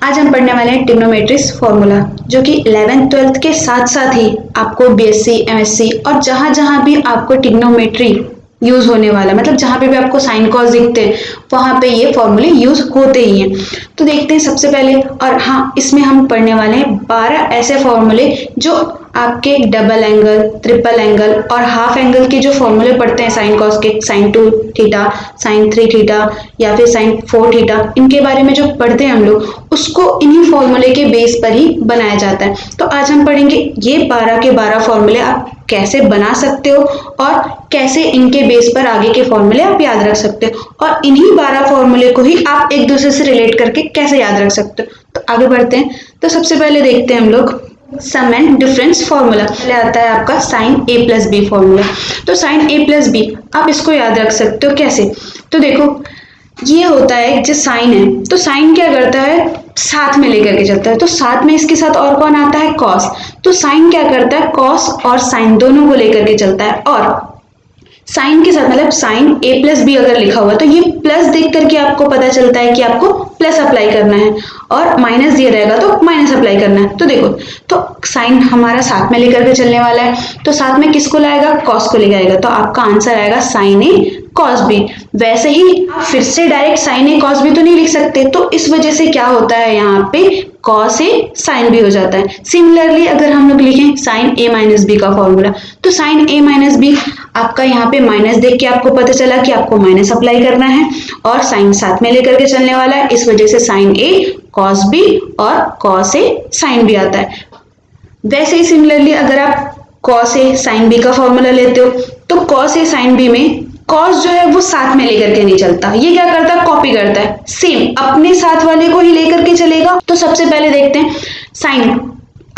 आज हम पढ़ने वाले हैं ट्रिग्नोमेट्रीज फॉर्मूला, जो कि 11th 12th के साथ साथ ही आपको बीएससी, एमएससी और जहां जहां भी आपको ट्रिग्नोमेट्री यूज होने वाला, मतलब जहां पे भी आपको साइन कॉस दिखते हैं वहां पे ये फॉर्मूले यूज होते ही हैं। तो देखते हैं सबसे पहले, और हाँ, इसमें हम पढ़ने वाले हैं 12 ऐसे फॉर्मूले जो आपके डबल एंगल, ट्रिपल एंगल और हाफ एंगल के जो फॉर्मूले पढ़ते हैं साइन कॉस के, साइन 2 थीटा, साइन 3 थीटा या फिर साइन 4 थीटा, इनके बारे में जो पढ़ते हैं हम लोग, उसको इन्हीं फॉर्मूले के बेस पर ही बनाया जाता है। तो आज हम पढ़ेंगे ये 12 के 12 फॉर्मूले आप कैसे बना सकते हो और कैसे इनके बेस पर आगे के फॉर्मूले आप याद रख सकते हो, और इन्हीं 12 फॉर्मूले को ही आप एक दूसरे से रिलेट करके कैसे याद रख सकते हो। तो आगे बढ़ते हैं। तो सबसे पहले देखते हैं हम लोग सम एंड डिफरेंस फॉर्मूला। पहले आता है आपका sign A plus B formula. तो साइन ए प्लस बी आप इसको याद रख सकते हो कैसे? तो देखो, ये होता है जो साइन है, तो साइन क्या करता है, साथ में लेकर के चलता है। तो साथ में इसके साथ और कौन आता है, कॉस। तो साइन क्या करता है, कॉस और साइन दोनों को लेकर के चलता है। और साइन के साथ, मतलब साइन ए प्लस बी अगर लिखा हुआ है तो ये प्लस देख करके आपको पता चलता है कि आपको प्लस अप्लाई करना है, और माइनस दिया रहेगा तो माइनस अप्लाई करना है। तो देखो, तो साइन हमारा साथ में लेकर के चलने वाला है, तो साथ में किसको लाएगा, कॉस को ले आएगा। तो आपका आंसर आएगा साइन ए कॉस बी। वैसे ही आप फिर से डायरेक्ट साइन ए कॉस बी तो नहीं लिख सकते, तो इस वजह से क्या होता है, यहाँ पे कॉस ए साइन बी हो जाता है। सिमिलरली अगर हम लोग लिखें साइन ए माइनस बी का फॉर्मूला, तो साइन ए माइनस बी आपका यहाँ पे माइनस देख के आपको पता चला कि आपको माइनस अप्लाई करना है, और साइन साथ में लेकर के चलने वाला है, इस वजह से साइन ए कॉस बी और कॉस ए साइन बी आता है। वैसे ही सिमिलरली अगर आप कॉस ए साइन बी का फॉर्मूला लेते हो, तो कॉस ए साइन बी में कॉस जो है वो साथ में लेकर के नहीं चलता, ये क्या करता है, कॉपी करता है, सेम अपने साथ वाले को ही लेकर के चलेगा। तो सबसे पहले देखते हैं, साइन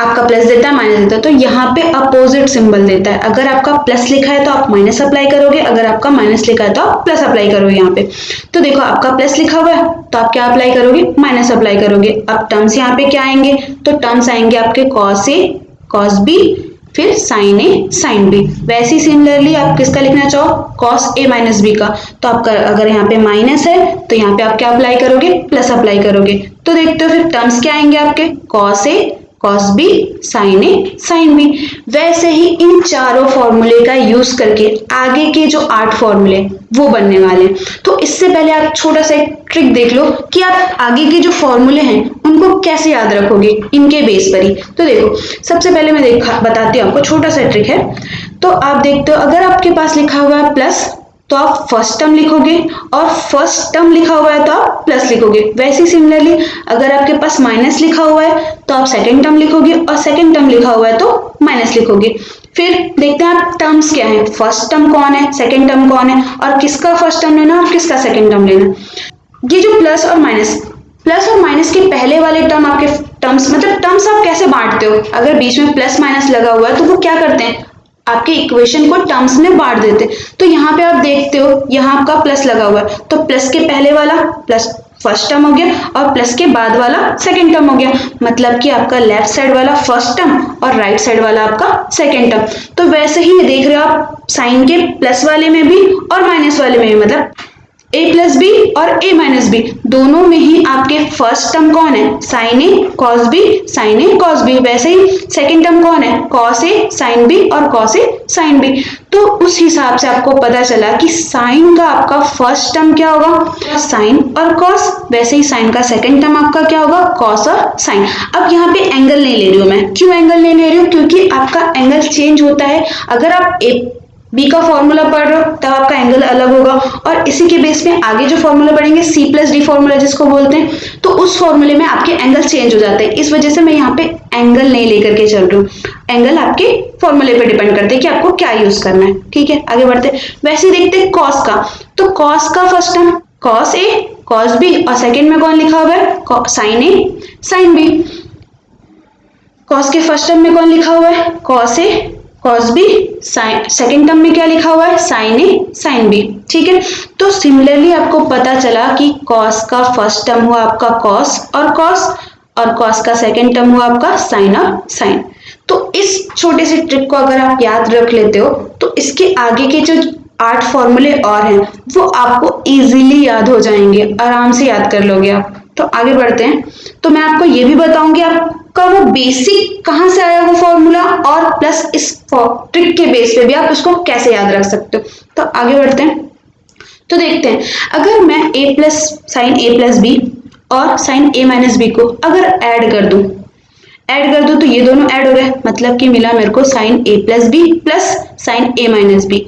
आपका प्लस देता है, माइनस देता है, तो यहाँ पे अपोजिट सिंबल देता है। अगर आपका प्लस लिखा है तो आप माइनस अप्लाई करोगे, अगर आपका माइनस लिखा है तो आप प्लस अप्लाई करोगे। यहाँ पे तो देखो, आपका प्लस लिखा हुआ है तो आप क्या अप्लाई करोगे, माइनस अप्लाई करोगे। अब टर्म्स यहाँ पे क्या आएंगे, तो टर्म्स आएंगे आपके कॉस ए कॉस बी, फिर साइन ए साइन बी। वैसे ही सिमिलरली आप किसका लिखना चाहो, कॉस ए माइनस बी का, तो आपका अगर यहाँ पे माइनस है तो यहाँ पे आप क्या अप्लाई करोगे, प्लस अप्लाई करोगे। तो देखते हो फिर टर्म्स क्या आएंगे आपके, cos A cos B, sign A sine B. वैसे ही इन चारों फॉर्मूले का यूज करके आगे के जो 8 फॉर्मूले वो बनने वाले हैं। तो इससे पहले आप छोटा सा एक ट्रिक देख लो कि आप आगे के जो फॉर्मूले हैं उनको कैसे याद रखोगे, इनके बेस पर ही। तो देखो, सबसे पहले मैं बताती हूँ आपको, छोटा सा ट्रिक है। तो आप देखते हो, अगर आपके पास लिखा हुआ है प्लस तो आप फर्स्ट टर्म लिखोगे, और फर्स्ट टर्म लिखा हुआ है तो आप प्लस लिखोगे। वैसे सिमिलरली अगर आपके पास माइनस लिखा हुआ है तो आप सेकंड टर्म लिखोगे, और सेकंड टर्म लिखा हुआ है तो माइनस लिखोगे। फिर देखते हैं आप टर्म्स क्या है, फर्स्ट टर्म कौन है, सेकंड टर्म कौन है, और किसका फर्स्ट टर्म लेना और किसका सेकंड टर्म लेना। ये जो प्लस और माइनस के पहले वाले टर्म आपके टर्म्स, मतलब टर्म्स आप कैसे बांटते हो, अगर बीच में प्लस माइनस लगा हुआ है तो वो क्या करते हैं, आपके इक्वेशन को टर्म्स में बांट देते। तो यहाँ पे आप देखते हो, यहाँ आपका प्लस लगा हुआ है, तो प्लस के पहले वाला प्लस फर्स्ट टर्म हो गया, और प्लस के बाद वाला सेकंड टर्म हो गया, मतलब कि आपका लेफ्ट साइड वाला फर्स्ट टर्म और राइट साइड वाला आपका सेकंड टर्म। तो वैसे ही देख रहे हो आप साइन के प्लस वाले में भी और माइनस वाले में भी, मतलब ए प्लस बी और ए माइनस बी दोनों में ही आपके फर्स्ट टर्म कौन है, साइन ए कॉस बी, साइन ए कॉस बी। वैसे ही सेकंड टर्म कौन है, कॉस ए साइन बी और कॉस ए साइन बी। तो उस हिसाब से आपको पता चला कि साइन का आपका फर्स्ट टर्म क्या होगा, साइन और कॉस। वैसे ही साइन का सेकंड टर्म आपका क्या होगा, कॉस और साइन। अब यहाँ पे एंगल नहीं ले रही हूँ मैं, क्यों एंगल नहीं ले रही हूँ, क्योंकि आपका एंगल चेंज होता है। अगर आप बी का फॉर्मूला पढ़ रहे हो तब आपका एंगल अलग होगा, और इसी के बेस में आगे जो फॉर्मूला पढ़ेंगे सी प्लस डी फॉर्मूला जिसको बोलते हैं, तो उस फॉर्मूले में आपके एंगल चेंज हो जाते हैं। इस वजह से मैं यहाँ पे एंगल नहीं लेकर के चल रही हूँ, एंगल आपके फॉर्मूले पे डिपेंड करते हैं कि आपको क्या यूज करना है। ठीक है, आगे बढ़ते हैं। वैसे ही देखते हैं कॉस का, तो कॉस का first term cos A cos B, और सेकेंड में कौन लिखा हुआ है, sign A sine B. Cos के फर्स्ट टर्म में कौन लिखा हुआ है, cos A cos B, second term में क्या लिखा हुआ है, साइन ए साइन बी। ठीक है, तो सिमिलरली आपको पता चला कि कॉस का फर्स्ट टर्म हुआ आपका कॉस, और कॉस का सेकेंड टर्म हुआ आपका साइन और साइन। तो इस छोटे से ट्रिक को अगर आप याद रख लेते हो तो इसके आगे के जो 8 फॉर्मूले और हैं वो आपको इजीली याद हो जाएंगे, आराम से याद कर लोगे आप। तो आगे बढ़ते हैं। तो मैं आपको ये भी बताऊंगी आपका वो बेसिक कहाँ से आया वो फॉर्मूला, और प्लस इस ट्रिक के बेस पे भी आप उसको कैसे याद रख सकते हो। तो आगे बढ़ते हैं। तो देखते हैं, अगर मैं a plus sine A plus B और साइन ए माइनस बी को अगर ऐड कर दूं तो ये दोनों ऐड हो गए, मतलब कि मिला मेरे को sign A plus B plus sine A minus B.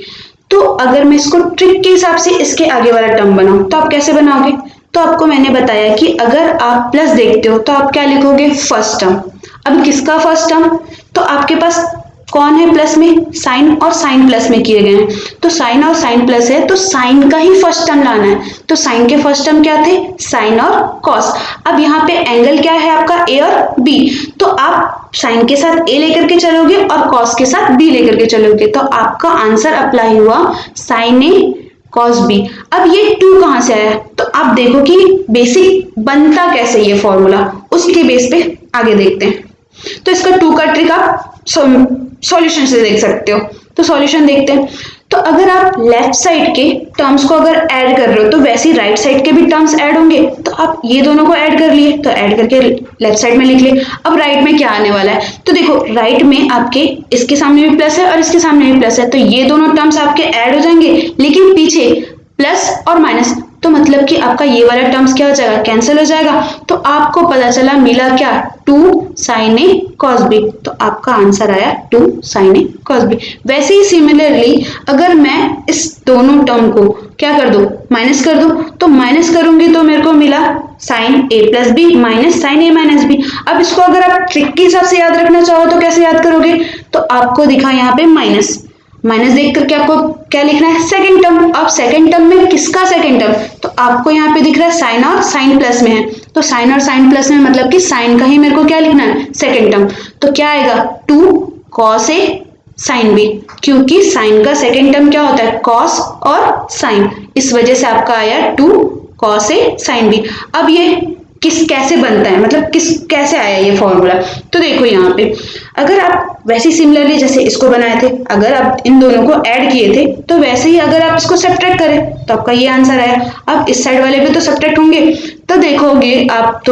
तो अगर मैं इसको ट्रिक के हिसाब से इसके आगे वाला टर्म बनाऊं तो आप कैसे बनाओगे? तो आपको मैंने बताया कि अगर आप प्लस देखते हो तो आप क्या लिखोगे? First term. अब किसका फर्स्ट टर्म? तो आपके पास कौन है प्लस में? साइन और साइन प्लस में किए गए हैं, तो साइन और साइन प्लस है तो साइन का ही फर्स्ट टर्म लाना है। तो साइन के फर्स्ट टर्म क्या थे? साइन और कॉस। अब यहाँ पे एंगल क्या है आपका? ए और बी, तो आप साइन के साथ ए लेकर के चलोगे और कॉस के साथ बी लेकर के चलोगे, तो आपका आंसर अप्लाई हुआ साइन ए कॉस बी। अब ये 2 कहां से आया? तो आप देखो कि बेसिक बनता कैसे ये फॉर्मूला, उसके बेस पे आगे देखते हैं। तो इसका 2 का ट्रिक आप सॉल्यूशन से देख सकते हो। तो सॉल्यूशन देखते हैं। तो अगर आप लेफ्ट साइड के टर्म्स को अगर ऐड कर रहे हो तो वैसे ही राइट साइड के भी टर्म्स ऐड होंगे, तो आप ये दोनों को ऐड कर लिए, तो ऐड करके लेफ्ट साइड में लिख लिए। अब राइट में क्या आने वाला है? तो देखो राइट में आपके इसके सामने भी प्लस है और इसके सामने भी प्लस है, तो ये दोनों टर्म्स आपके ऐड हो जाएंगे, लेकिन पीछे प्लस और माइनस, तो मतलब कि आपका ये वाला टर्म्स क्या हो जाएगा? कैंसिल हो जाएगा। तो आपको पता चला मिला क्या? 2 साइन ए कॉस बी। तो आपका आंसर आया 2 साइन ए कॉस बी। वैसे ही सिमिलरली अगर मैं इस दोनों टर्म को क्या कर दूं? माइनस कर दूं, तो माइनस करूंगी तो मेरे को मिला sign A plus B minus sign A minus B. अब इसको अगर आप ट्रिक के हिसाब से याद रखना चाहो तो कैसे याद करोगे? तो आपको दिखा यहाँ पे माइनस, माइनस देख करके आपको क्या लिखना है? Second term. अब सेकंड टर्म में किसका सेकंड टर्म? तो आपको यहाँ पे दिख रहा है साइन और साइन प्लस में है, तो साइन और साइन प्लस में मतलब कि साइन का ही मेरे को क्या लिखना है? Second term. तो क्या आएगा? 2 कॉस ए साइन बी, क्योंकि साइन का सेकंड टर्म क्या होता है? कॉस और साइन, इस वजह से आपका आया 2 कॉस ए साइन बी। अब ये कैसे बनता है, मतलब कैसे आया ये फॉर्मूला? तो देखो यहाँ पे अगर आप वैसे सिमिलरली जैसे इसको बनाए थे, अगर आप इन दोनों को ऐड किए थे तो वैसे ही अगर आप इसको सब्ट्रैक्ट करें तो आपका ये आंसर आया। अब इस साइड वाले भी तो सब्ट्रैक्ट होंगे, तो देखोगे आप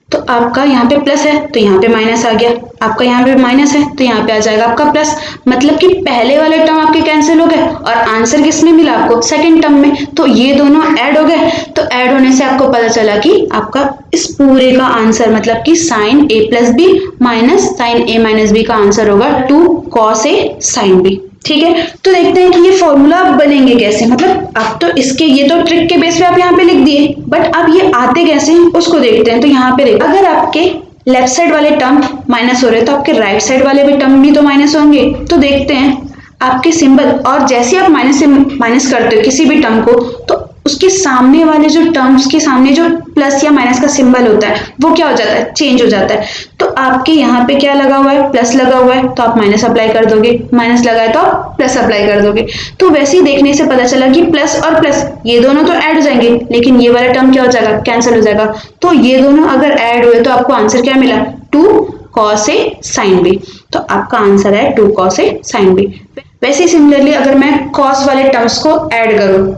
तो आपका यहाँ पे प्लस है तो यहाँ पे माइनस आ गया, आपका यहाँ पे माइनस है तो यहाँ पे आ जाएगा आपका प्लस, मतलब कि पहले वाले टर्म आपके कैंसिल हो गए और आंसर किस में मिला? आपको सेकंड टर्म में। तो ये दोनों ऐड हो गए, तो ऐड होने से आपको पता चला कि आपका इस पूरे का आंसर मतलब कि sign A plus B minus sign A minus B का आंसर होगा 2 कॉस ए साइन बी। ठीक है, तो देखते हैं कि ये फॉर्मूला बनेंगे कैसे। मतलब अब तो इसके ये तो ट्रिक के बेस पे आप यहाँ पे लिख दिए, बट अब ये आते कैसे हैं उसको देखते हैं। तो यहाँ पे देखो, अगर आपके लेफ्ट साइड वाले टर्म माइनस हो रहे हैं तो आपके राइट साइड वाले भी टर्म भी तो माइनस होंगे। तो देखते हैं आपके सिंबल, और जैसे आप माइनस से माइनस करते हो किसी भी टर्म को, तो उसके सामने वाले जो टर्म्स के सामने जो प्लस या माइनस का सिंबल होता है वो क्या हो जाता है? चेंज हो जाता है। तो आपके यहाँ पे क्या लगा हुआ है? प्लस लगा हुआ है, तो आप माइनस अप्लाई कर दोगे, माइनस लगा है तो आप प्लस अप्लाई कर दोगे। तो वैसे ही देखने से पता चला कि प्लस और प्लस ये दोनों तो ऐड हो जाएंगे, लेकिन ये वाला टर्म क्या हो जाएगा? कैंसिल हो जाएगा। तो ये दोनों अगर ऐड हुए तो आपको आंसर क्या मिला? 2 कॉस ए साइन बी। तो आपका आंसर है 2 कॉस ए साइन बी। वैसे ही सिमिलरली अगर मैं कॉस वाले टर्म्स को ऐड करूं,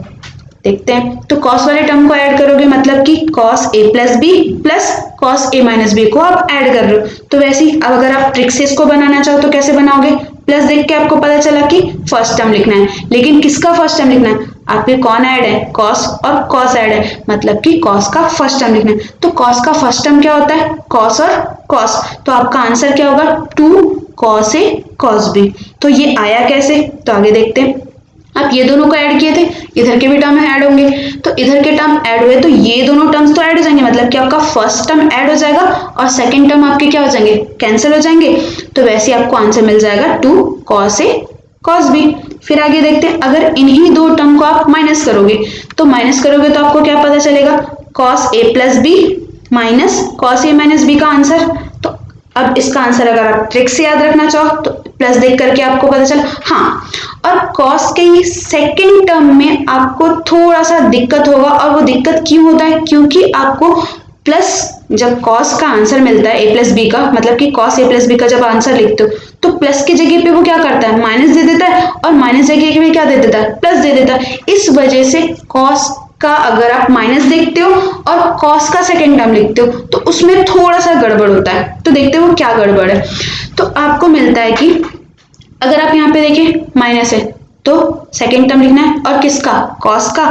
देखते हैं। तो कॉस वाले टर्म को ऐड करोगे मतलब कि cos A plus B plus cos A minus B को आप ऐड कर रहे हो। तो वैसे ही अब अगर आप ट्रिक से इसको बनाना चाहो तो कैसे बनाओगे? प्लस देख के आपको पता चला कि फर्स्ट टर्म लिखना है, लेकिन किसका फर्स्ट टर्म लिखना है? आपके कौन ऐड है? कॉस और कॉस ऐड है, मतलब कि कॉस का फर्स्ट टर्म लिखना है। तो कॉस का फर्स्ट टर्म क्या होता है? कॉस और कॉस। तो आपका आंसर क्या होगा? 2 कॉस ए कॉस बी। तो ये आया कैसे? तो आगे देखते हैं। आप ये दोनों को ऐड किए थे, इधर के भी टर्म ऐड होंगे, तो इधर के टर्म ऐड हुए तो ये दोनों टर्म्स तो ऐड हो जाएंगे, मतलब कि आपका फर्स्ट टर्म ऐड हो जाएगा और सेकंड टर्म आपके क्या हो जाएंगे? कैंसिल हो जाएंगे। तो वैसे ही आपको आंसर मिल जाएगा 2 कॉस ए कॉस बी। फिर आगे देखते हैं, अगर इन्हीं 2 टर्म को आप माइनस करोगे तो आपको क्या पता चलेगा? Cos A plus B minus cos A minus B का आंसर। तो अब इसका आंसर अगर आप ट्रिक से याद रखना चाहो तो प्लस देख करके आपको पता चला। हाँ, और कॉस के सेकंड टर्म में आपको थोड़ा सा दिक्कत होगा, और वो दिक्कत क्यों होता है? क्योंकि आपको प्लस जब कॉस का आंसर मिलता है ए प्लस बी का, मतलब कि कॉस ए प्लस बी का जब आंसर लिखते हो तो प्लस की जगह पे वो क्या करता है? माइनस दे देता है, और माइनस जगह पे क्या दे देता है? प्लस दे देता है। इस वजह से कॉस का अगर आप माइनस देखते हो और कॉस का सेकेंड टर्म लिखते हो तो उसमें थोड़ा सा गड़बड़ होता है। तो देखते हो क्या गड़बड़ है। तो आपको मिलता है कि अगर आप यहाँ पे देखें माइनस है तो सेकेंड टर्म लिखना है, और किसका, कॉस का,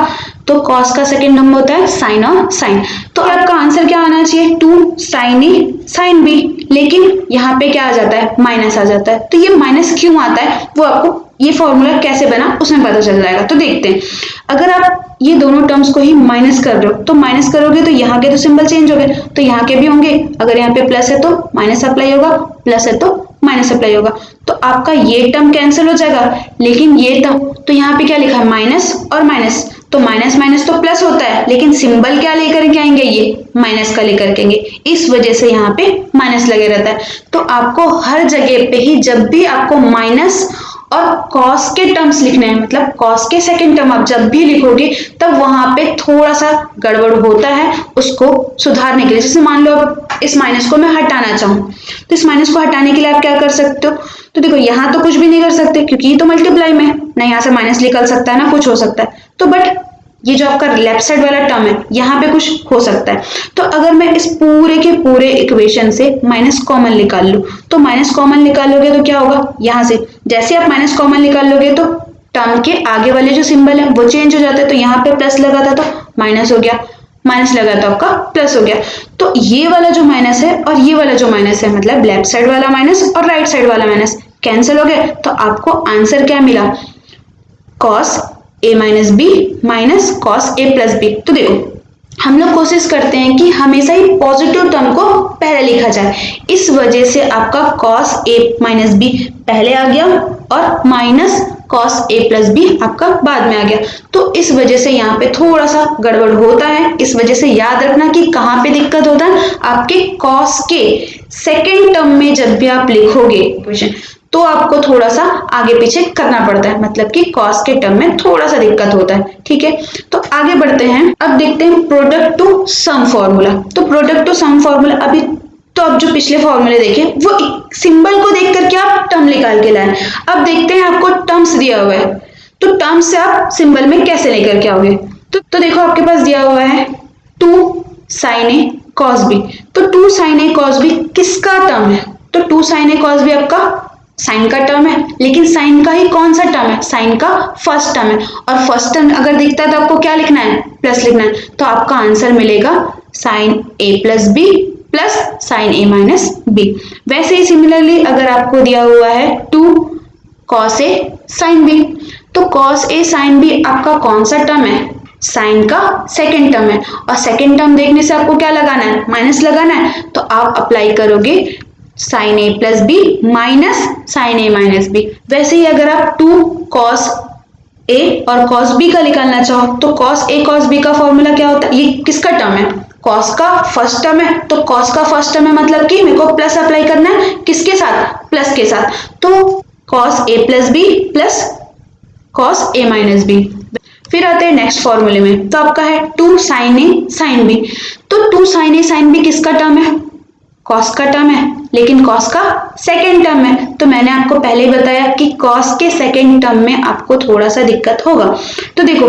तो कॉस का सेकेंड टर्म होता है साइन और साइन। तो आपका आंसर क्या आना चाहिए, 2 साइन ए साइन बी, लेकिन यहाँ पे क्या आ जाता है, माइनस आ जाता है। तो ये माइनस क्यों आता है वो आपको ये फॉर्मूला कैसे बना उसमें पता चल जाएगा। तो देखते हैं, अगर आप ये दोनों टर्म्स को ही माइनस कर रहे हो तो माइनस करोगे तो यहाँ के तो सिंबल चेंज हो गए, तो यहाँ के भी होंगे। अगर यहाँ पे प्लस है तो माइनस अप्लाई होगा, प्लस है तो माइनस अप्लाई होगा, तो आपका ये टर्म कैंसिल हो जाएगा। लेकिन ये टर्म, तो यहाँ पे क्या लिखा है, माइनस और माइनस, तो माइनस माइनस तो प्लस होता है, लेकिन सिंबल क्या लेकर के आएंगे, ये माइनस का लेकर के आएंगे, इस वजह से यहाँ पे माइनस लगे रहता है। तो आपको हर जगह पे ही जब भी आपको माइनस और कॉस के टर्म्स लिखने हैं, मतलब कॉस के सेकंड टर्म आप जब भी लिखोगे तब वहां पे थोड़ा सा गड़बड़ होता है, उसको सुधारने के लिए। जैसे मान लो इस माइनस को मैं हटाना चाहूं, तो इस माइनस को हटाने के लिए आप क्या कर सकते हो, तो देखो यहाँ तो कुछ भी नहीं कर सकते क्योंकि ये तो मल्टीप्लाई में है ना, यहाँ से माइनस निकल सकता है ना कुछ हो सकता है, तो बट ये जो आपका लेफ्ट साइड वाला टर्म है यहाँ पे कुछ हो सकता है। तो अगर मैं इस पूरे के पूरे इक्वेशन से माइनस कॉमन निकाल लूं, तो माइनस कॉमन निकालोगे तो क्या होगा, यहाँ से जैसे आप माइनस कॉमन निकाल लोगे तो टर्म के आगे वाले जो सिंबल है वो चेंज हो जाता है। तो यहाँ पे प्लस लगा था तो माइनस हो गया, माइनस लगा था आपका प्लस हो गया। तो ये वाला जो माइनस है और ये वाला जो माइनस है, मतलब लेफ्ट साइड वाला माइनस और राइट साइड वाला माइनस कैंसिल हो गया। तो आपको आंसर क्या मिला, cos A minus B minus cos A plus B. तो देखो हम लोग कोशिश करते हैं कि हमेशा ही पॉजिटिव टर्म को पहले लिखा जाए, इस वजह से आपका कॉस ए माइनस बी पहले आ गया और minus cos A plus B आपका बाद में आ गया। तो इस वजह से यहाँ पे थोड़ा सा गड़बड़ होता है। इस वजह से याद रखना कि कहाँ पे दिक्कत होता है, आपके कॉस के सेकेंड टर्म में जब भी आप लिखोगे इक्वेशन तो आपको थोड़ा सा आगे पीछे करना पड़ता है, मतलब कि कॉस के टर्म में थोड़ा सा दिक्कत होता है। ठीक है, तो आगे बढ़ते हैं। अब देखते हैं प्रोडक्ट टू सम फॉर्मूला। तो प्रोडक्ट टू सम फॉर्मूला अभी तो अब जो पिछले फॉर्मूले देखे वो सिंबल को देख करके आप टर्म निकाल के लाए। अब देखते हैं आपको टर्म्स दिया हुआ है तो टर्म्स से आप सिंबल में कैसे लेकर के आओगे। तो देखो आपके पास दिया हुआ है 2 sin a cos b। तो 2 sin a cos b किसका टर्म है, तो 2 sin a cos b आपका साइन का टर्म है, लेकिन साइन का ही कौन सा टर्म है, साइन का फर्स्ट टर्म है, और फर्स्ट टर्म अगर दिखता है तो आपको क्या लिखना है, प्लस लिखना है। तो आपका आंसर मिलेगा sign A plus B plus sine A minus B. वैसे ही सिमिलरली अगर आपको दिया हुआ है 2 कॉस ए साइन बी, तो कॉस ए साइन बी आपका कौन सा टर्म है, साइन का सेकेंड टर्म है, और सेकेंड टर्म देखने से आपको क्या लगाना है, माइनस लगाना है। तो आप अप्लाई करोगे sign A plus B minus sign A minus B. वैसे ही अगर आप 2 कॉस ए और कॉस बी का निकालना चाहो तो कॉस ए कॉस बी का फॉर्मूला क्या होता है, ये किसका टर्म है, कॉस का फर्स्ट टर्म है। तो कॉस का फर्स्ट टर्म है मतलब कि मेरे को प्लस अप्लाई करना है, किसके साथ, प्लस के साथ। तो cos A plus B plus cos A minus B. फिर आते हैं नेक्स्ट फॉर्मूले में, तो आपका है 2 साइन ए साइन बी। तो 2 साइन ए साइन बी किसका टर्म है, कॉस का टर्म है, लेकिन कॉस का सेकेंड टर्म है। तो मैंने आपको पहले ही बताया कि कॉस के सेकेंड टर्म में आपको थोड़ा सा दिक्कत होगा। तो देखो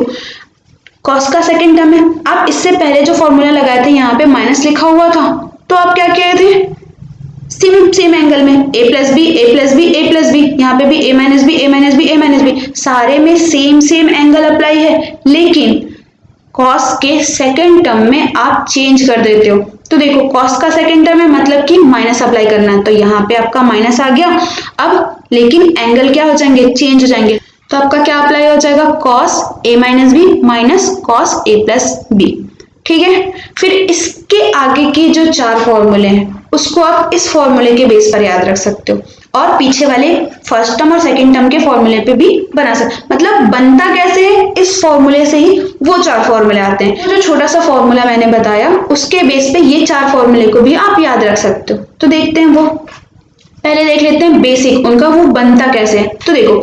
कॉस का सेकेंड टर्म है, आप इससे पहले जो फॉर्मूला लगाए थे यहाँ पे माइनस लिखा हुआ था, तो आप क्या कह रहे थे, सेम एंगल में a plus B A plus B A plus B, यहाँ पे भी a minus B A minus B A minus B, सारे में सेम एंगल अप्लाई है, लेकिन कॉस के सेकेंड टर्म में आप चेंज कर देते हो। तो देखो कॉस का सेकेंड टर्म है मतलब कि माइनस अप्लाई करना है, तो यहाँ पे आपका माइनस आ गया। अब लेकिन एंगल क्या हो जाएंगे, चेंज हो जाएंगे, तो आपका क्या अप्लाई हो जाएगा, cos A minus B minus cos A plus B. ठीक है, फिर इसके आगे के जो 4 फॉर्मूले हैं उसको आप इस फॉर्मूले के बेस पर याद रख सकते हो, और पीछे वाले फर्स्ट टर्म और सेकंड टर्म के फॉर्मूले पे भी बना सकते। मतलब बनता कैसे है, इस फॉर्मूले से ही वो 4 फॉर्मूले आते हैं। जो छोटा सा फॉर्मूला मैंने बताया उसके बेस पे ये 4 फॉर्मूले को भी आप याद रख सकते हो। तो देखते हैं, वो पहले देख लेते हैं बेसिक उनका, वो बनता कैसे है। तो देखो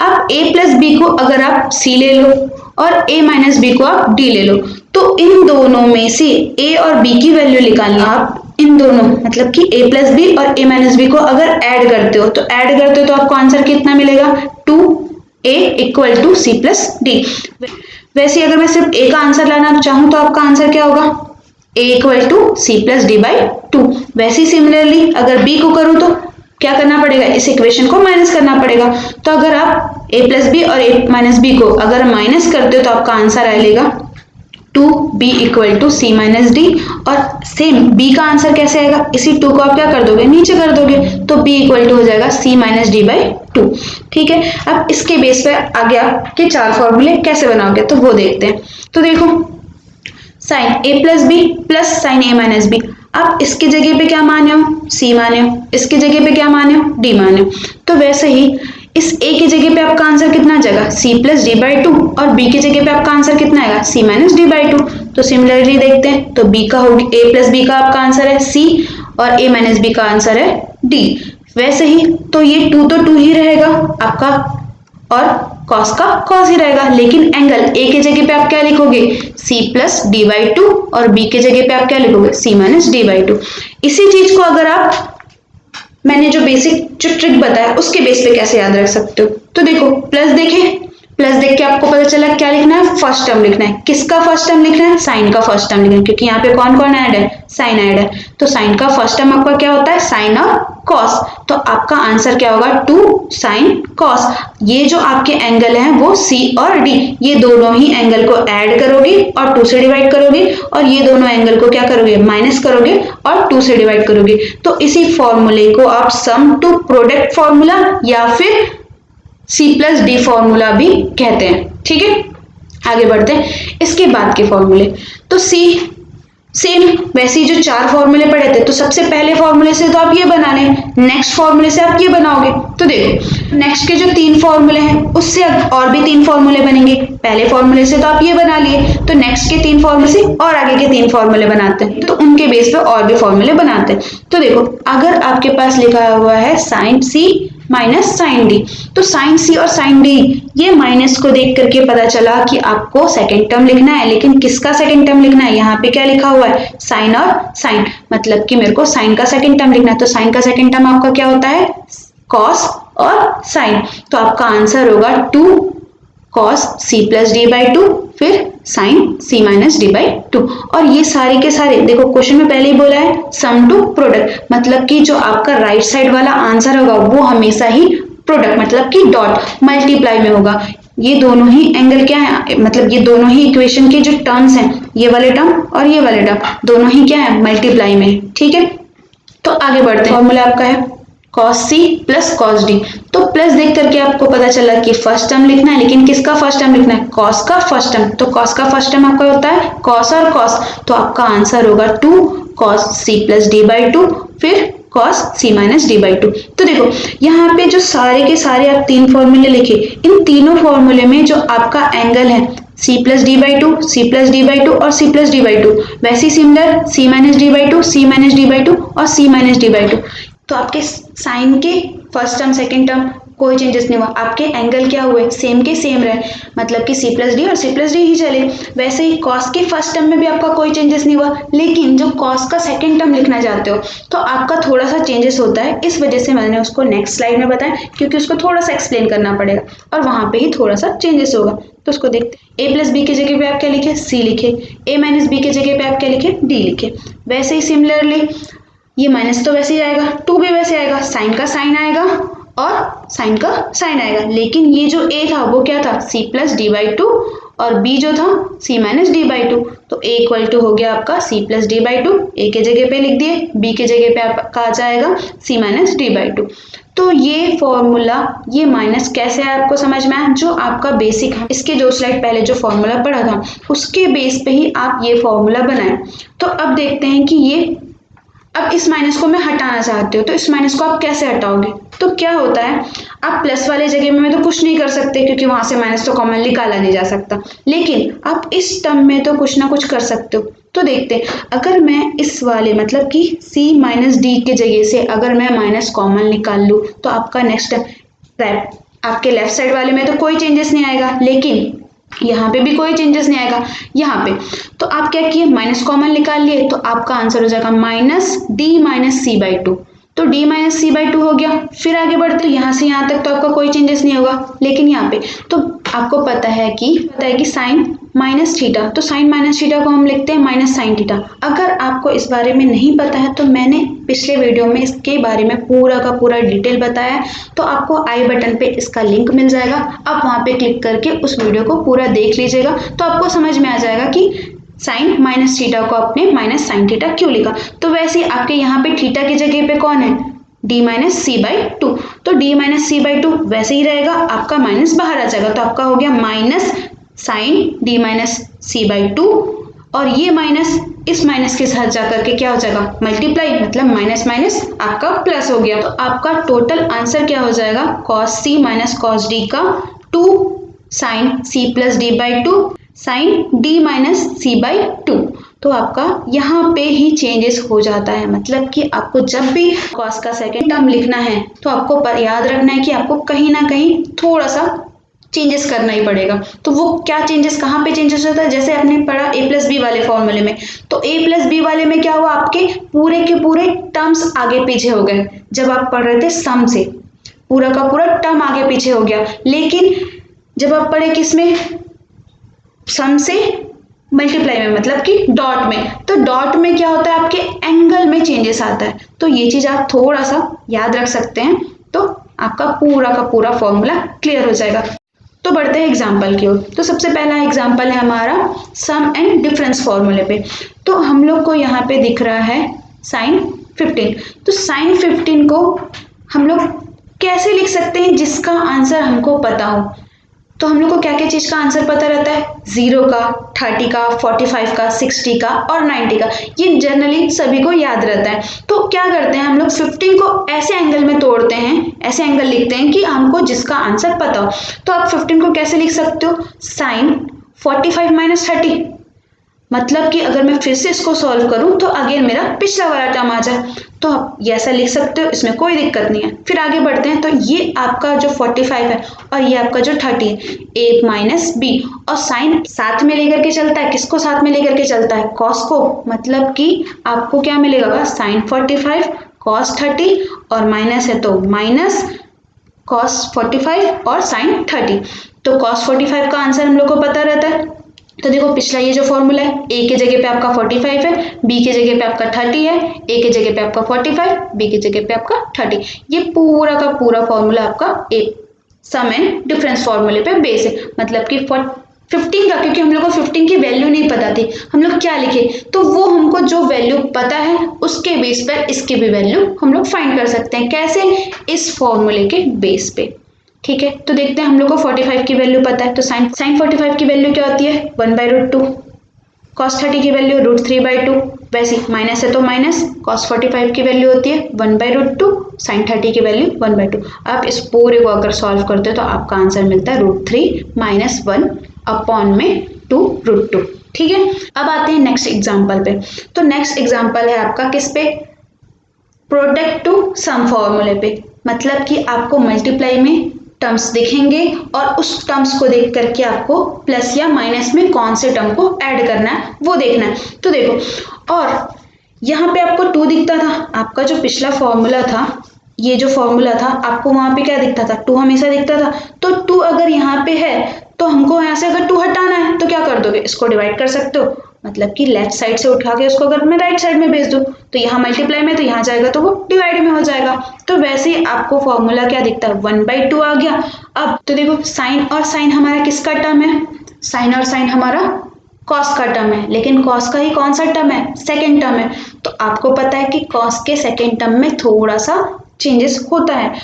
अब a प्लस बी को अगर आप c ले लो और a माइनस बी को आप d ले लो, तो इन दोनों में से a और b की वैल्यू निकालनी है। आप इन दोनों मतलब कि a प्लस बी और a माइनस बी को अगर ऐड करते हो तो आपको आंसर कितना मिलेगा, 2a equal to c plus D. वैसे अगर मैं सिर्फ ए का आंसर लाना चाहूँ तो आपका आंसर क्या होगा, a equal to C plus D by two. वैसे सिमिलरली अगर b को करूँ तो क्या करना पड़ेगा, इस इक्वेशन को माइनस करना पड़ेगा। तो अगर आप a प्लस बी और a माइनस बी को अगर माइनस करते हो तो आपका आंसर आएगा 2b equal to C minus D. और सेम b का आंसर कैसे आएगा, इसी 2 को आप क्या कर दोगे, नीचे कर दोगे, तो b इक्वल टू हो जाएगा c minus D by to. ठीक है, अब इसके बेस पे आगे आपके 4 फॉर्मूले कैसे बनाओगे तो वो देखते हैं। तो देखो, sine a plus B plus sine a minus B, आप इसकी जगह पे क्या माने हो, c माने हो, इसकी जगह पे क्या माने हो, d माने हो। तो वैसे ही इस a की जगह पे आपका आंसर कितना आ जाएगा, c plus D by two, और b की जगह पे आपका आंसर कितना आएगा, c minus D by two. तो सिमिलरली देखते हैं, तो b का होगी a प्लस बी का आपका आंसर है c और a माइनस बी का आंसर है d। वैसे ही तो ये 2 तो 2 ही रहेगा आपका, और cos का cos ही रहेगा, लेकिन एंगल a के जगह पे आप क्या लिखोगे, c plus D by two, और b के जगह पे आप क्या लिखोगे, c minus D by to. इसी चीज को अगर आप मैंने जो बेसिक जो ट्रिक बताया उसके बेस पे कैसे याद रख सकते हो, तो देखो प्लस देखें, प्लस देख के आपको पता चला क्या लिखना है, फर्स्ट टर्म लिखना है। किसका फर्स्ट टर्म लिखना है, साइन का फर्स्ट टर्म लिखना है, क्योंकि यहाँ पे कौन कौन ऐड है, साइन ऐड है। तो साइन का फर्स्ट टर्म आपका क्या होता है, साइन और कॉस। तो आपका आंसर क्या होगा, 2 साइन कॉस। ये जो आपके एंगल हैं वो C और D, ये दोनों ही एंगल को ऐड करोगे और 2 से डिवाइड करोगे, और ये दोनों एंगल को क्या करोगे, माइनस करोगे और 2 से डिवाइड करोगे। तो इसी फॉर्मूले को आप सम टू प्रोडक्ट फॉर्मूला या फिर C प्लस डी फॉर्मूला भी कहते हैं। ठीक है, आगे बढ़ते हैं इसके बाद के फॉर्मूले। तो C सेम वैसे ही जो 4 फॉर्मूले पढ़े थे, तो सबसे पहले फॉर्मूले से तो आप ये बना लें, नेक्स्ट फॉर्मूले से आप ये बनाओगे। तो देखो नेक्स्ट के जो 3 फॉर्मूले हैं उससे और भी 3 फॉर्मूले बनेंगे। पहले फॉर्मूले से तो आप ये बना लिए, तो नेक्स्ट के 3 फॉर्मूले से और आगे के 3 फॉर्मूले बनाते हैं, तो उनके बेस पे और भी फॉर्मूले बनाते हैं। तो देखो अगर आपके पास लिखा हुआ है sine C minus sine D, तो साइन C और साइन डी, ये माइनस को देख करके पता चला कि आपको सेकेंड टर्म लिखना है, लेकिन किसका सेकेंड टर्म लिखना है, यहाँ पे क्या लिखा हुआ है, साइन और साइन, मतलब कि मेरे को साइन का सेकेंड टर्म लिखना है। तो साइन का सेकेंड टर्म आपका क्या होता है, कॉस और साइन। तो आपका आंसर होगा 2 cos C plus D by two, फिर sine C minus D by two. और ये सारे के सारे देखो क्वेश्चन में पहले ही बोला है सम टू प्रोडक्ट, मतलब कि जो आपका राइट साइड वाला आंसर होगा वो हमेशा ही प्रोडक्ट मतलब कि डॉट मल्टीप्लाई में होगा। ये दोनों ही एंगल क्या है, मतलब ये दोनों ही इक्वेशन के जो टर्म्स हैं, ये वाले टर्म और ये वाले टर्म, दोनों ही क्या है, मल्टीप्लाई में। ठीक है, तो आगे बढ़ते हैं। फॉर्मूला आपका है cos C plus cos D। तो प्लस देख करके आपको पता चला कि फर्स्ट टर्म लिखना है, लेकिन किसका फर्स्ट टर्म लिखना है, cos का फर्स्ट टर्म। तो cos का फर्स्ट टर्म आपका होता है cos और cos, तो आपका आंसर होगा 2 cos C plus D by two, फिर cos C minus D by two. तो देखो यहाँ पे जो सारे के सारे आप 3 फॉर्मूले लिखे, इन तीनों फॉर्मूले में जो आपका एंगल है C plus D by two, C plus D by two और C plus D by two, वैसे similar C minus D by two, C minus D by two और C minus D by two. तो आपके sine के first term second term कोई changes नहीं हुआ, आपके एंगल क्या हुए, सेम के सेम रहे, मतलब कि C प्लस डी और C प्लस डी ही चले। वैसे ही कॉस के फर्स्ट टर्म में भी आपका कोई चेंजेस नहीं हुआ, लेकिन जो कॉस का सेकंड टर्म लिखना चाहते हो तो आपका थोड़ा सा चेंजेस होता है। इस वजह से मैंने उसको नेक्स्ट स्लाइड में बताया, क्योंकि उसको थोड़ा सा एक्सप्लेन करना पड़ेगा और वहाँ पे ही थोड़ा सा चेंजेस होगा। तो उसको देखते हैं। a प्लस बी की जगह पे आप क्या लिखे, C लिखे, a माइनस बी की जगह पे आप क्या लिखे, D लिखे। वैसे ही सिमिलरली ये माइनस तो वैसे ही आएगा, 2 भी वैसे आएगा, साइन का साइन आएगा और साइन का साइन आएगा, लेकिन ये जो a था वो क्या था, C plus D by two, और b जो था C minus D by two. तो a इक्वल टू हो गया आपका C plus D by to, a के जगह पे लिख दिए, b के जगह पे आपका आ जाएगा C minus D by two. तो ये फॉर्मूला, ये माइनस कैसे है आपको समझ में आया, जो आपका बेसिक है, इसके 2 स्लाइड पहले जो फॉर्मूला पढ़ा था उसके बेस पे ही आप ये फॉर्मूला बनाएं। तो अब देखते हैं कि ये, अब इस माइनस को मैं हटाना चाहते हो तो इस माइनस को आप कैसे हटाओगे। तो क्या होता है, आप प्लस वाले जगह में तो कुछ नहीं कर सकते, क्योंकि वहां से माइनस तो कॉमन निकाला नहीं जा सकता, लेकिन आप इस टर्म में तो कुछ ना कुछ कर सकते हो। तो देखते हैं, अगर मैं इस वाले मतलब कि C माइनस डी के जगह से अगर मैं माइनस कॉमन निकाल लूँ तो आपका नेक्स्ट आपके लेफ्ट साइड वाले में तो कोई चेंजेस नहीं आएगा, लेकिन यहाँ पे भी कोई चेंजेस नहीं आएगा यहाँ पे। तो आप क्या किए, माइनस कॉमन निकाल लिए, तो आपका आंसर हो जाएगा minus D minus C by two. तो d minus C by two हो गया। फिर आगे बढ़ते, यहाँ से यहाँ तक तो आपका कोई चेंजेस नहीं होगा, लेकिन यहाँ पे तो आपको पता है कि साइन माइनस थीटा, तो साइन माइनस थीटा को हम लिखते हैं माइनस साइन थीटा। अगर आपको इस बारे में नहीं पता है तो मैंने पिछले वीडियो में इसके बारे में पूरा का पूरा डिटेल बताया है, तो आपको आई बटन पे इसका लिंक मिल जाएगा, आप वहाँ पे क्लिक करके उस वीडियो को पूरा देख लीजिएगा, तो आपको समझ में आ जाएगा कि साइन माइनस थीटा को आपने माइनस साइन थीटा क्यों लिखा। तो वैसे आपके यहाँ पे थीटा की जगह पे कौन है, d minus C by two, तो d minus C by two वैसे ही रहेगा, आपका माइनस बाहर आ जाएगा, तो आपका हो गया minus sine d minus C by two, और ये माइनस इस माइनस के साथ जाकर के क्या हो जाएगा, मल्टीप्लाई, मतलब माइनस माइनस आपका प्लस हो गया। तो आपका टोटल आंसर क्या हो जाएगा, cos C minus cos D का 2 sine C plus D by two sine D minus C by two. तो आपका यहाँ पे ही चेंजेस हो जाता है, मतलब कि आपको जब भी कॉस का सेकेंड टर्म लिखना है तो आपको याद रखना है कि आपको कहीं ना कहीं थोड़ा सा चेंजेस करना ही पड़ेगा। तो वो क्या चेंजेस, कहाँ पे चेंजेस होता है, जैसे आपने पढ़ा ए प्लस बी वाले फॉर्मूले में, तो ए प्लस बी वाले में क्या हुआ, आपके पूरे के पूरे टर्म्स आगे पीछे हो गए। जब आप पढ़ रहे थे सम से, पूरा का पूरा टर्म आगे पीछे हो गया, लेकिन जब आप पढ़े किसमें, सम से मल्टीप्लाई में, मतलब कि डॉट में, तो डॉट में क्या होता है, आपके एंगल में चेंजेस आता है। तो ये चीज आप थोड़ा सा याद रख सकते हैं, तो आपका पूरा का पूरा फॉर्मूला क्लियर हो जाएगा। तो बढ़ते हैं एग्जाम्पल की ओर। तो सबसे पहला एग्जाम्पल है हमारा सम एंड डिफरेंस फॉर्मूले पे। तो हम लोग को यहाँ पे दिख रहा है साइन 15। तो साइन 15 को हम लोग कैसे लिख सकते हैं जिसका आंसर हमको पता हो। तो हम लोग को क्या क्या चीज का आंसर पता रहता है, 0 का, 30 का, 45 का, 60 का और 90 का, ये जनरली सभी को याद रहता है। तो क्या करते हैं हम लोग 15 को ऐसे एंगल में तोड़ते हैं, ऐसे एंगल लिखते हैं कि हमको जिसका आंसर पता हो। तो आप 15 को कैसे लिख सकते हो, साइन 45 माइनस 30, मतलब कि अगर मैं फिर से इसको सॉल्व करूं तो अगेन मेरा पिछला वाला टर्म आ जाए, तो आप ये ऐसा लिख सकते हो, इसमें कोई दिक्कत नहीं है। फिर आगे बढ़ते हैं, तो ये आपका जो 45 है और ये आपका जो 30 है, ए माइनस बी, और साइन साथ में लेकर के चलता है, किसको साथ में लेकर के चलता है, कॉस को, मतलब कि आपको क्या मिलेगा, साइन 45 कॉस 30, और माइनस है तो माइनस कॉस 45 और साइन 30। तो कॉस 45 का आंसर हम लोग को पता रहता है। तो देखो पिछला ये जो फॉर्मूला है, ए के जगह पे आपका 45 है, बी के जगह पे आपका 30 है, ए के जगह पे आपका 45, बी के जगह पे आपका 30, ये पूरा का पूरा फॉर्मूला आपका ए सम एंड डिफरेंस फॉर्मूले पे बेस है। मतलब कि 15 का, क्योंकि हम लोग को 15 की वैल्यू नहीं पता थी, हम लोग क्या लिखे, तो वो हमको जो वैल्यू पता है उसके बेस पर इसकी भी वैल्यू हम लोग फाइंड कर सकते हैं। कैसे, इस फॉर्मूले के बेस पे। ठीक है, तो देखते हैं, हम लोग को 45 की वैल्यू पता है, तो साइन 45 की वैल्यू क्या होती है, 1/√2, कॉस 30 की वैल्यू √3/2, वैसे माइनस है तो माइनस, कॉस 45 की वैल्यू होती है 1/√2, साइन 30 की वैल्यू 1/2। आप इस पूरे को अगर सॉल्व करते हो तो आपका आंसर मिलता है √3 माइनस 1 अपॉन में 2√2। ठीक है, अब आते हैं नेक्स्ट एग्जाम्पल पे। तो नेक्स्ट एग्जाम्पल है आपका किस पे, प्रोडक्ट टू सम फॉर्मूले पे, मतलब कि आपको मल्टीप्लाई में टर्म्स दिखेंगे और उस टर्म्स को देख करके आपको प्लस या माइनस में कौन से टर्म को ऐड करना है वो देखना है। तो देखो, और यहाँ पे आपको 2 दिखता था, आपका जो पिछला फॉर्मूला था, ये जो फॉर्मूला था, आपको वहां पे क्या दिखता था, 2 हमेशा दिखता था। तो 2 अगर यहाँ पे है तो हमको यहाँ से अगर 2 हटाना है तो क्या कर दोगे, इसको डिवाइड कर सकते हो, मतलब कि लेफ्ट साइड से उठा के उसको अगर मैं राइट साइड में भेज दूं तो यहाँ मल्टीप्लाई में, तो यहाँ जाएगा तो वो डिवाइड में हो जाएगा। तो वैसे ही आपको फॉर्मूला क्या दिखता है, 1/2 आ गया। अब तो देखो, साइन और साइन हमारा किसका टर्म है, साइन और साइन हमारा कॉस का टर्म है, लेकिन कॉस का ही कौन सा टर्म है, सेकेंड टर्म है। तो आपको पता है कि कॉस के सेकेंड टर्म में थोड़ा सा चेंजेस होता है,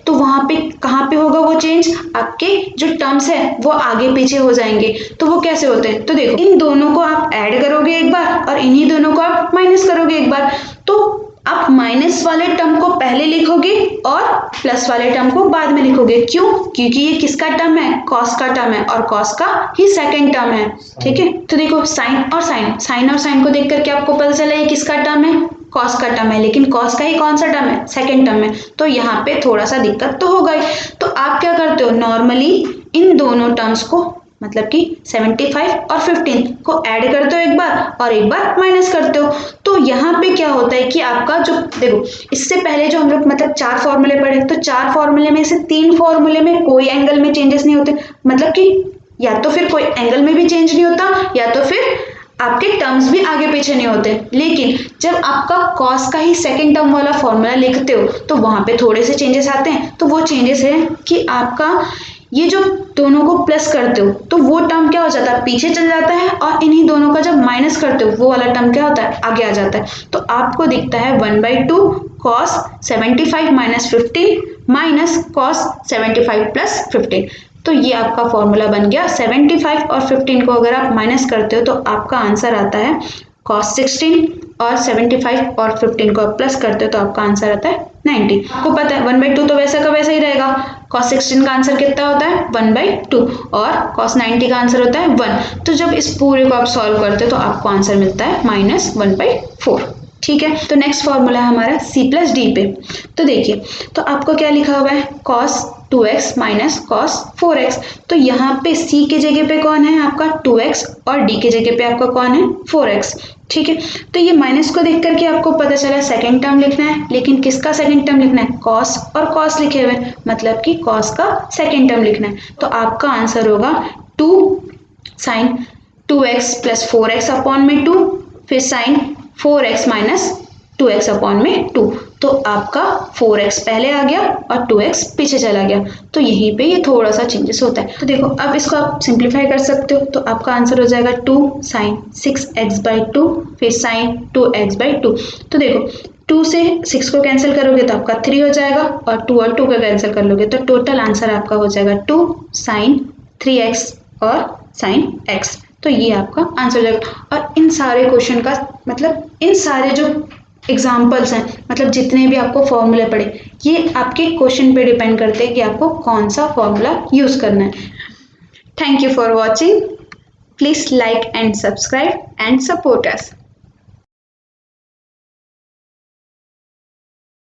तो वहां पे कहाँ पे होगा वो चेंज, आपके जो टर्म्स है वो आगे पीछे हो जाएंगे। तो वो कैसे होते हैं, तो देखो, इन दोनों को आप ऐड करोगे एक बार और इन्हीं दोनों को आप माइनस करोगे एक बार, तो आप माइनस वाले टर्म को पहले लिखोगे और प्लस वाले टर्म को बाद में लिखोगे। क्यों, क्योंकि ये किसका टर्म है, कॉस का टर्म है, और कॉस का ही सेकंड टर्म है। ठीक है, तो देखो साइन और साइन, साइन और साइन को देख करके आपको पता चला ये किसका टर्म है, कॉस का टर्म है, लेकिन कॉस का ही कौन सा टर्म है, सेकंड टर्म है। तो यहाँ पे थोड़ा सा दिक्कत तो हो गई। तो आप क्या करते हो, नॉर्मली इन दोनों टर्म्स को मतलब कि 75 और 15 को ऐड करते हो एक बार और एक बार माइनस करते हो। तो यहाँ पे क्या होता है कि आपका जो देखो, इससे पहले जो हम लोग मतलब 4 फॉर्मूले पढ़े, तो 4 फॉर्मूले में से 3 फॉर्मूले में कोई एंगल में चेंजेस नहीं होते, मतलब कि या तो फिर कोई एंगल में भी चेंज नहीं होता या तो फिर आपके टर्म्स भी आगे पीछे नहीं होते। लेकिन जब आपका कॉस का ही सेकंड टर्म वाला फॉर्मूला लिखते हो तो वहां पे थोड़े से चेंजेस आते हैं। तो वो चेंजेस है कि आपका ये जो दोनों को प्लस करते हो तो वो टर्म क्या हो जाता है, पीछे चल जाता है, और इन्हीं दोनों का जब माइनस करते हो वो वाला टर्म क्या होता है, आगे आ जाता है। तो आपको दिखता है 1/2 cos 75 minus 15 minus cos 75 plus 15। तो ये आपका फॉर्मूला बन गया। 75 और 15 को अगर आप माइनस करते हो तो आपका आंसर आता है cos 16, और 75 और 15 को आप प्लस करते हो तो आपका आंसर आता है 90। आपको पता है 1/2 तो वैसा का वैसा ही रहेगा। cos 16 का आंसर कितना होता है 1/2 और cos 90 का आंसर होता है 1। तो जब इस पूरे को आप सॉल्व करते हो तो आपको आंसर मिलता है -1/4। ठीक है, तो नेक्स्ट फॉर्मूला है हमारा c+d पे। तो देखिए, तो आपको क्या लिखा हुआ है cos 2x minus cos 4x। तो यहाँ पे c के जगह पे कौन है आपका 2x और d के जगह पे आपका कौन है 4x। ठीक है, तो ये माइनस को देख करके आपको पता चला सेकंड टर्म लिखना है, लेकिन किसका सेकंड टर्म लिखना है, cos और cos लिखे हुए, मतलब कि cos का सेकंड टर्म लिखना है। तो आपका आंसर होगा 2 sin 2x plus 4x upon में 2, फिर sin 4x minus 2x upon में 2। तो आपका 4x पहले आ गया और 2x पीछे चला गया। तो यहीं पे ये थोड़ा सा चेंजेस होता है। तो देखो, अब इसको आप सिंप्लीफाई कर सकते हो। तो आपका आंसर हो जाएगा 2 sin 6x/2 फिर sin 2x/2। तो देखो, 2 से 6 को कैंसिल करोगे तो आपका 3 हो जाएगा, और 2 और 2 का कैंसिल कर लोगे तो टोटल आंसर आपका हो जाएगा 2 sin 3x और sin x। तो ये आपका आंसर हो जाएगा। और इन सारे क्वेश्चन का मतलब, इन सारे जो एग्जाम्पल्स हैं, मतलब जितने भी आपको फॉर्मूले पढ़े, ये आपके क्वेश्चन पे डिपेंड करते हैं कि आपको कौन सा फॉर्मूला यूज करना है। Thank you for watching. Please like and subscribe and support us.